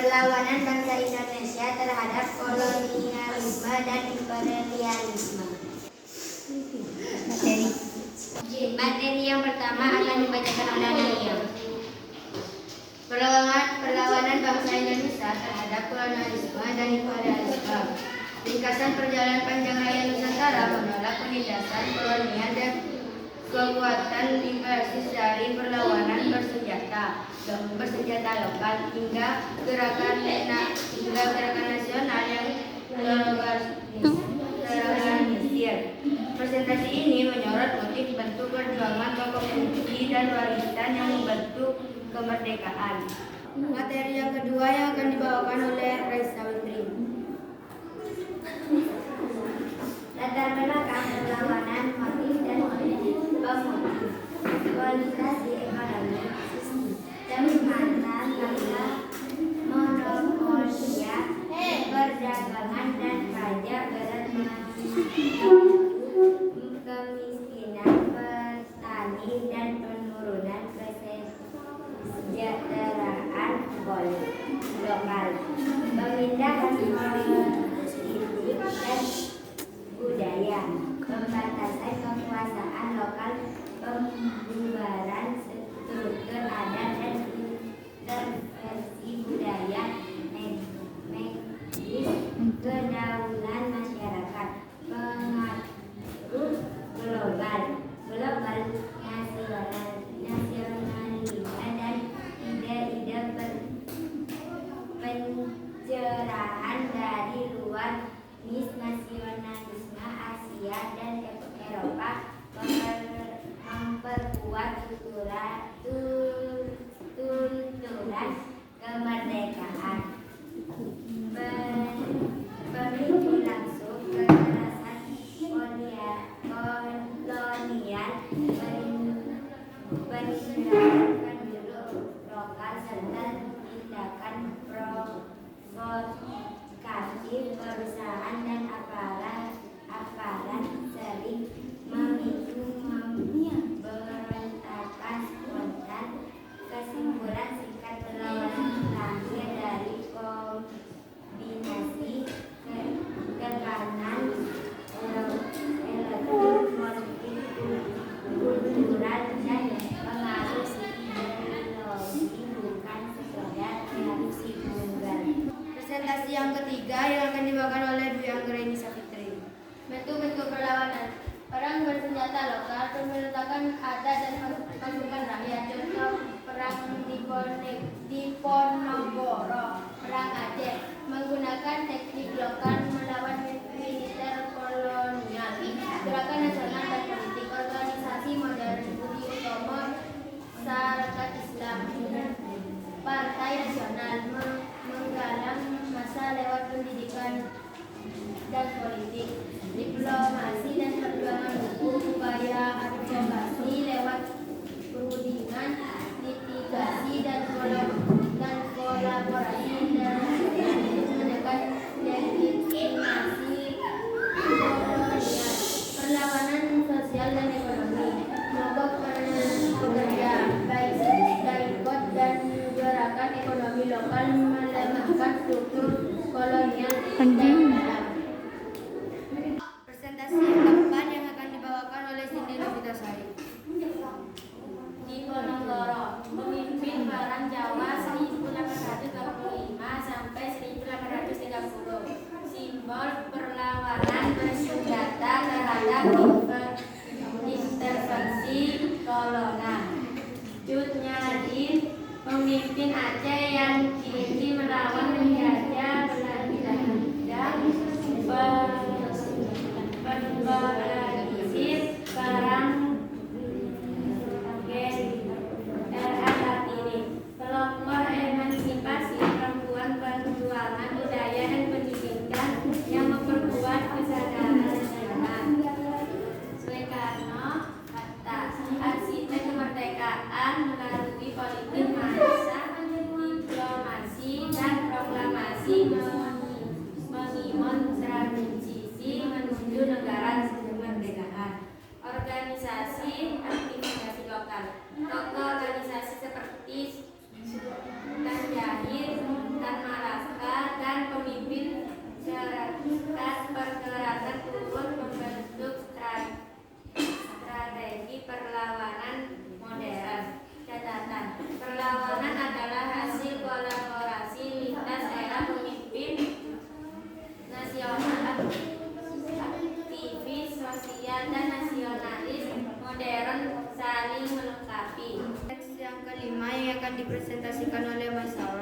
perlawanan bangsa Indonesia terhadap kolonialisme dan imperialisme. Materi yang pertama akan dibacakan oleh Nadia. Perlawanan bangsa Indonesia terhadap kolonialisme dan imperialisme. Ringkasan perjalanan panjang raya Nusantara menolak penindasan kolonial dan kekuatan imperialis dari perlawanan bersenjata lokal hingga gerakan nasional yang terorganisir. Presentasi ini menyorot motif bentuk perjuangan tokoh kunci dan warisan yang membentuk kemerdekaan. Materi yang kedua yang akan dibawakan oleh Raisa Witri. Latar belakang perlawanan, motif dan pemotif. Kualifikasi ekonomi, mantan bangsa, monopolia, perdagangan dan pajak berat kemiskinan petani dan penurunan kesejahteraan lokal. Pemindahan politik dan budaya, pembatasan kekuasaan lokal, pembubaran struktur adat dan intervensi budaya medis, kedaulatan masyarakat, pengaruh global nasionalisme dan ide-ide pencerahan dari luar nasionalisme Asia dan Eropa, memperkuat tuntunan kemerdekaan, pemicu langsung kekerasan kolonial, penindasan penduduk lokal serta tindakan provokatif perusahaan dan aparat sering memicu pemberontakan spontan. Kesimpulan singkat, perlawanan lahir dari kombinasi tekanan elektrik, motif kultural dan pengaruh ideologi, bukan sekedar reaksi tunggal. Presentasi yang ketiga yang akan dibawakan oleh Dwi Anggraini Savitri. Bentuk-bentuk perlawanan. Perang bersenjata lokal, pemberontakan adat dan pasukan rakyat. Contoh perang Diponegoro, perang Aceh, menggunakan teknik lokal melawan militer kolonial. Gerakan nasional dan politik, organisasi modern Budi Utomo, Sarekat Islam, Partai Nasional, menggalang massa lewat pendidikan dan politik, diplomasi dan perjuangan hukum, upaya advokasi lewat perundingan, litigasi dan kolaborasi internasional, menekan legitimasi kolonial. Perlawanan sosial dan ekonomi, mogok pekerja, boikot dan gerakan ekonomi lokal melemahkan struktur kolonial dan dalam. Presentasi yang keempat yang akan dibawakan oleh Cindy Novitasari. Diponegoro, pemimpin perang Jawa 1825 sampai 1830. Simbol perlawanan bersenjata terhadap intervensi kolonial. Cut Nyadin, pemimpin Aceh yang kini melawan penjajah Belanda akan dipresentasikan oleh Mas Saul.